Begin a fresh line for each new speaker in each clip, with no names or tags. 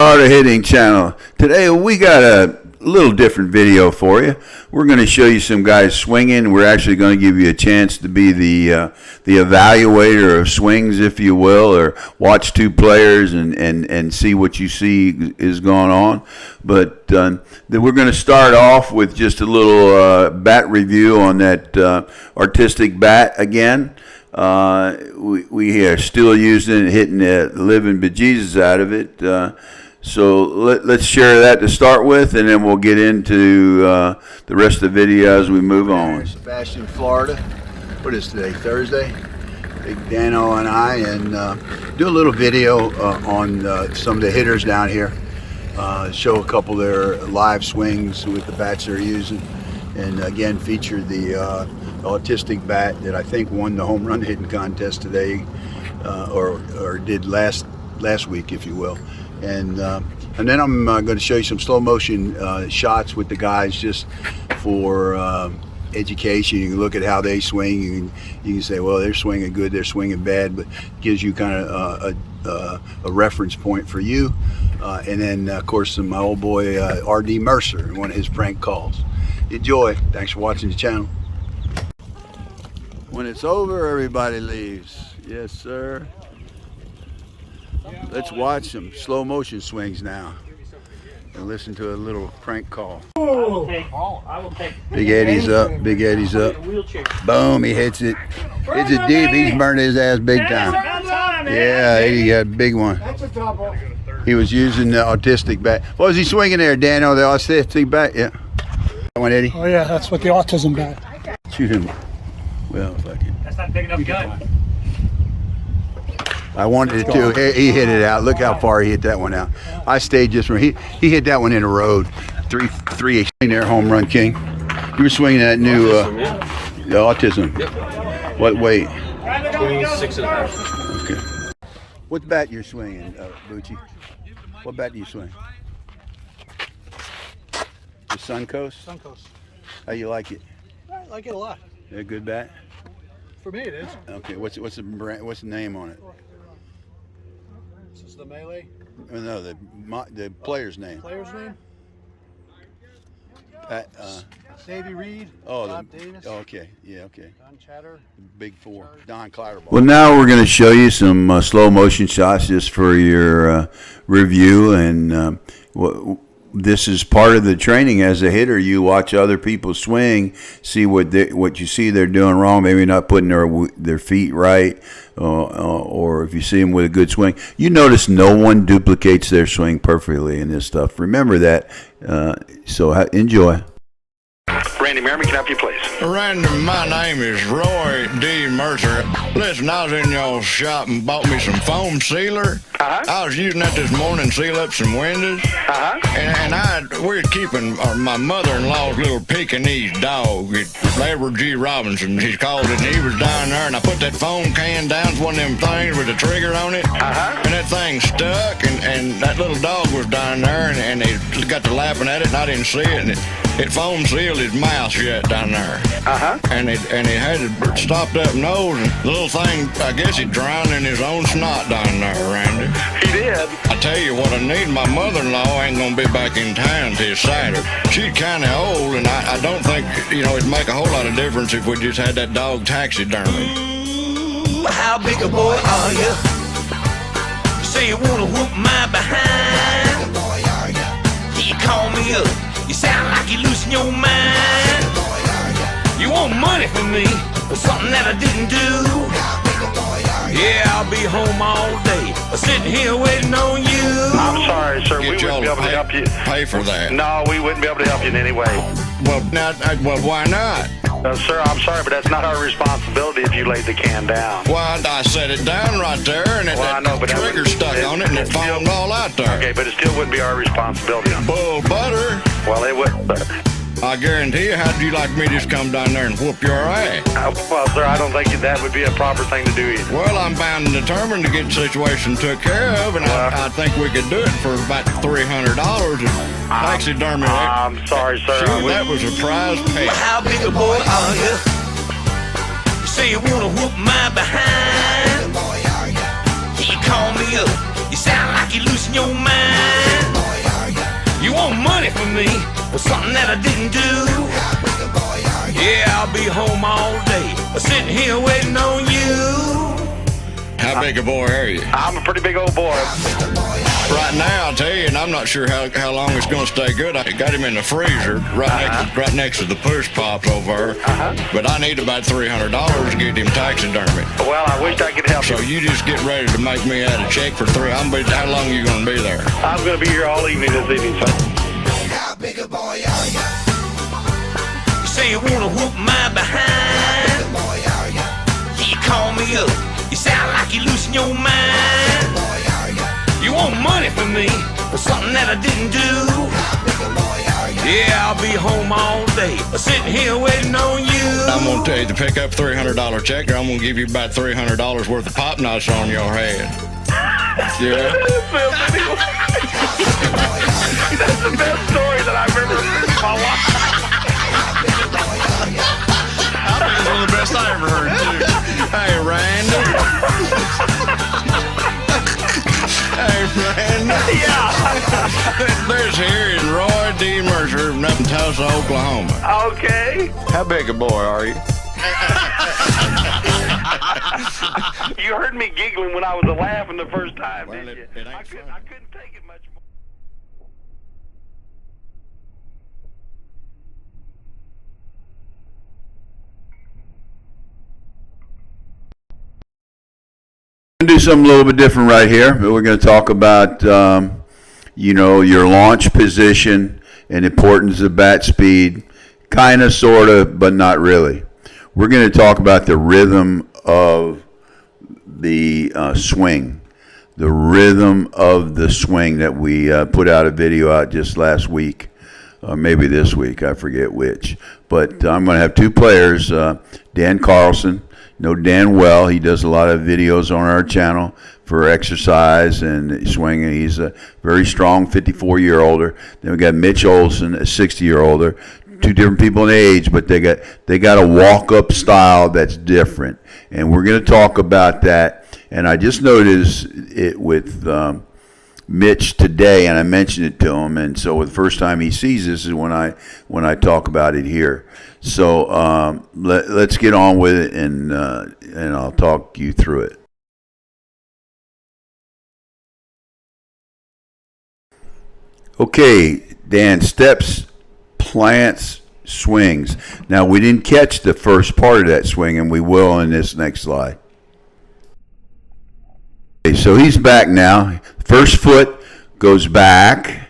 Art of Hitting channel. Today we got a little different video for you. We're going to show you some guys swinging. We're actually going to give you a chance to be the evaluator of swings, if you will, or watch two players and see what you see is going on. But then we're going to start off with just a little bat review on that artistic bat again. We are still using it, hitting the living bejesus out of it. So let's share that to start with, and then we'll get into the rest of the video as we move on.
Sebastian, Florida. What is today? Thursday? Big Dano and I, and do a little video on some of the hitters down here. Show a couple of their live swings with the bats they're using, and again feature the autistic bat that I think won the home run hitting contest today, or did last week, if you will. And then I'm going to show you some slow motion shots with the guys, just for education. You can look at how they swing. You can say, well, they're swinging good, they're swinging bad, but it gives you kind of a reference point for you. And then, of course, my old boy R.D. Mercer, one of his prank calls. Enjoy. Thanks for watching the channel. When it's over, everybody leaves. Yes, sir. Let's watch some slow motion swings now and listen to a little prank call.
I will take
Big Eddie's up, Big Eddie's up. Boom, he hits it. Hits it deep, he's burned his ass big time. Yeah, Eddie got a big one. He was using the autistic bat. What was he swinging there, Dano, the autistic bat? Yeah. That one, Eddie?
Oh yeah, that's what the autism bat.
Shoot him. Well, fuck it.
That's not big enough gun.
I wanted it to. He hit it out. Look how far he hit that one out. I stayed just from he hit that one in a road. Three there, home run king. He was swinging that new the autism. Yep. What weight?
26.5.
Okay. What bat you're swinging, Bucci? What bat do you swing? The Suncoast.
Suncoast.
How you like it?
I like it a lot.
A good bat.
For me, it is.
Okay. What's the brand? What's the name on it?
This is the Melee.
Oh, no, the player's name.
Player's name? Davey Reed.
Oh,
Bob Davis.
Okay. Yeah. Okay.
Don Chatter.
Big four. Don Clatterball.
Well, now we're going to show you some slow motion shots just for your review, and this is part of the training as a hitter. You watch other people swing, see what you see they're doing wrong, maybe not putting their feet right, or if you see them with a good swing. You notice no one duplicates their swing perfectly in this stuff. Remember that. So enjoy.
Randy Merriman, can I help you, please?
Randy, my name is Roy D. Mercer. Listen, I was in your shop and bought me some foam sealer. I was using that this morning to seal up some windows. And we're keeping my mother-in-law's little Pekingese dog. Edward G. Robinson, he's called it. And he was down there, and I put that foam can down. It's one of them things with a trigger on it. And that thing stuck, and that little dog was down there, and they got to laughing at it, and I didn't see it. And it foam sealed his mouth shut down there. And he had a stopped up nose, and the little thing, I guess he drowned in his own snot down there, Randy.
He did.
I tell you what I need, my mother-in-law ain't gonna be back in town till Saturday. She's kinda old, and I don't think, it'd make a whole lot of difference if we just had that dog taxidermy.
How big a boy are you? Say you wanna whoop my behind. How big a boy are you? You call me up. You sound like you're losing your mind. How big a boy are you? You want money from me for something that I didn't do. How big a boy are you? Yeah, I'll be home all day, sitting here waiting on you.
I'm sorry, sir. We
Get y'all
wouldn't be able to help you.
Pay for that.
No, we wouldn't be able to help you in any way.
Well, why not?
Sir, I'm sorry, but that's not our responsibility if you laid the can down.
Well, I set it down right there, and
Well, I know, but
the
that
trigger
was-
stuck on it, and it foamed all out there.
Okay, but it still wouldn't be our responsibility.
Bull butter.
Well, it would.
I guarantee you, how'd you like me to just come down there and whoop your ass?
Well, sir, I don't think that would be a proper thing to do either.
Well, I'm bound and determined to get the situation took care of, and I think we could do it for about $300 in taxidermy.
I'm sorry, sir.
Shoot, that was a prize pay.
How big a boy are you? You say you wanna whoop my behind. How big a boy are you? You call me up. You sound like you're losing your mind. me for something that I didn't do. Yeah, I'll be home all day, sitting here waiting on you.
How big a boy are you?
I'm a pretty big old boy.
Right now, I'll tell you, and I'm not sure how long it's going to stay good. I got him in the freezer right next to the push pops over there. But I need about $300 to get him taxidermy.
Well, I wish I could help
So
you.
you just get ready to make me out a check for $300. How long are you going to be there?
I'm going to be here all evening this evening, son.
How big a boy are ya? You say you wanna whoop my behind. You call me up. You sound like you losing your mind. You want money from me for something that I didn't do. Yeah, I'll be home all day, sitting here waiting on you.
I'm going to tell you to pick up $300 check, or I'm going to give you about $300 worth of pop knots on your head. Yeah.
That's the best story that I've ever heard in my life.
That's one of the best I ever heard, too. Hey, Randy. Hey, Randy. Yeah. There's here is Roy D. Mercer from up in Tulsa, Oklahoma.
Okay.
How big a boy are you?
You heard me giggling when I was laughing the first time,
Well,
didn't you?
it ain't
I couldn't take it much more.
Do something a little bit different right here. We're going to talk about, your launch position and importance of bat speed, kind of, sort of, but not really. We're going to talk about the rhythm of the swing, the rhythm of the swing that we put out a video out just last week, or maybe this week, I forget which. But I'm going to have two players, Dan Carlson. Know Dan well. He does a lot of videos on our channel for exercise and swinging. He's a very strong 54-year-older. Then we got Mitch Olson, a 60-year-older. Two different people in age, but they got a walk-up style that's different. And we're going to talk about that. And I just noticed it with Mitch today, and I mentioned it to him. And so the first time he sees this is when I talk about it here. So let's get on with it, and I'll talk you through it. Okay, Dan, steps, plants, swings. Now, we didn't catch the first part of that swing, and we will in this next slide. Okay, so he's back now. First foot goes back.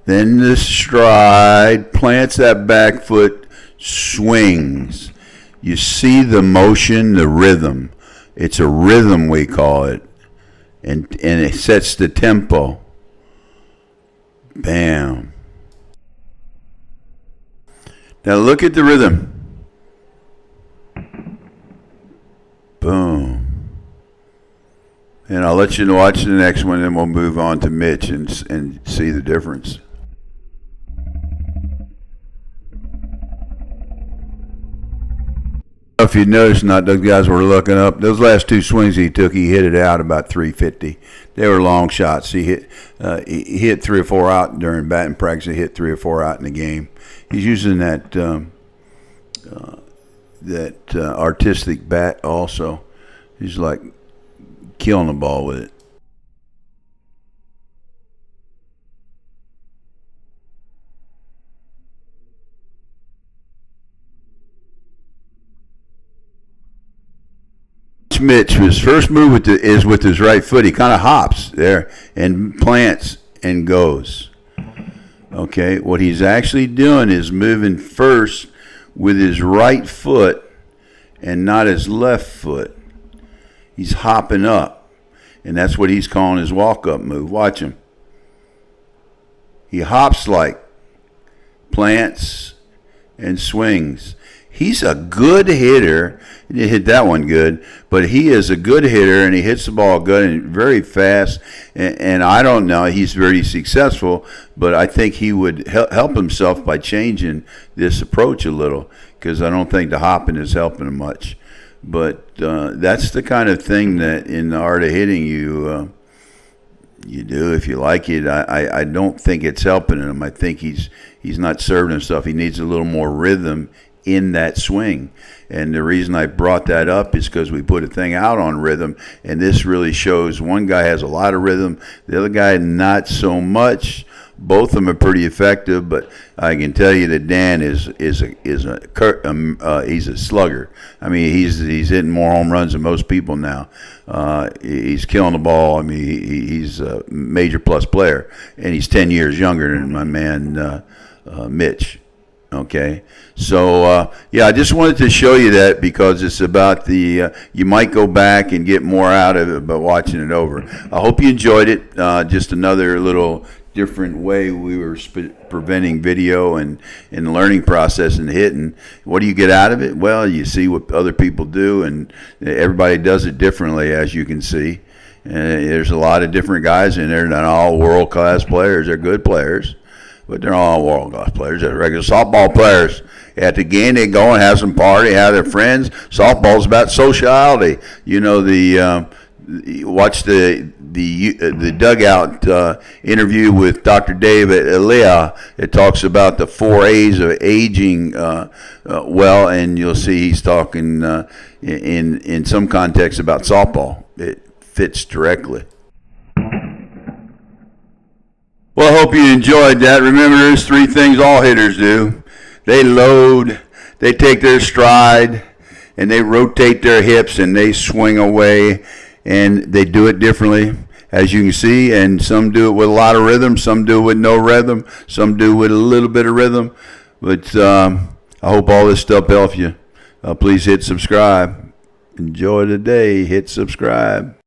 Then the stride, plants that back foot, swings. You see the motion, the rhythm. It's a rhythm, we call it. And it sets the tempo. Bam. Now look at the rhythm. Boom. And I'll let you watch the next one, and we'll move on to Mitch and see the difference. If you notice, not those guys were looking up. Those last two swings he took, he hit it out about 350. They were long shots. He hit 3 or 4 out during batting practice. He hit 3 or 4 out in the game. He's using that artistic bat also. He's like killing the ball with it. Mitch, his first move is with his right foot. He kind of hops there and plants and goes. Okay, what he's actually doing is moving first with his right foot and not his left foot. He's hopping up, and that's what he's calling his walk-up move. Watch him. He hops like, plants, and swings. He's a good hitter. He didn't hit that one good, but he is a good hitter, and he hits the ball good and very fast. And I don't know, he's very successful, but I think he would help himself by changing this approach a little, because I don't think the hopping is helping him much. But that's the kind of thing that in the art of hitting You do if you like it. I don't think it's helping him. I think he's not serving himself. He needs a little more rhythm in that swing. And the reason I brought that up is because we put a thing out on rhythm, and this really shows one guy has a lot of rhythm, the other guy not so much. Both of them are pretty effective, but I can tell you that Dan he's a slugger. I mean, he's hitting more home runs than most people now. He's killing the ball. I mean, he's a major plus player, and he's 10 years younger than my man Mitch. Okay, so yeah, I just wanted to show you that because it's about the you might go back and get more out of it by watching it over. I hope you enjoyed it. Just another little different way we were preventing video and the learning process and hitting. What do you get out of it? Well, you see what other people do, and everybody does it differently, as you can see. There's a lot of different guys in there. Not all world-class players. They're good players, but they're all world-class players. They're regular softball players. At the game, they go and have some party, have their friends. Softball's about sociality. You know, watch the dugout interview with Dr. David Elia. It talks about the 4 A's of aging well, and you'll see he's talking in some context about softball. It fits directly. Well, I hope you enjoyed that. Remember, there's 3 things all hitters do. They load, they take their stride, and they rotate their hips, and they swing away, and they do it differently, as you can see, and some do it with a lot of rhythm, some do it with no rhythm, some do it with a little bit of rhythm. But I hope all this stuff helps you. Please hit subscribe. Enjoy the day. Hit subscribe.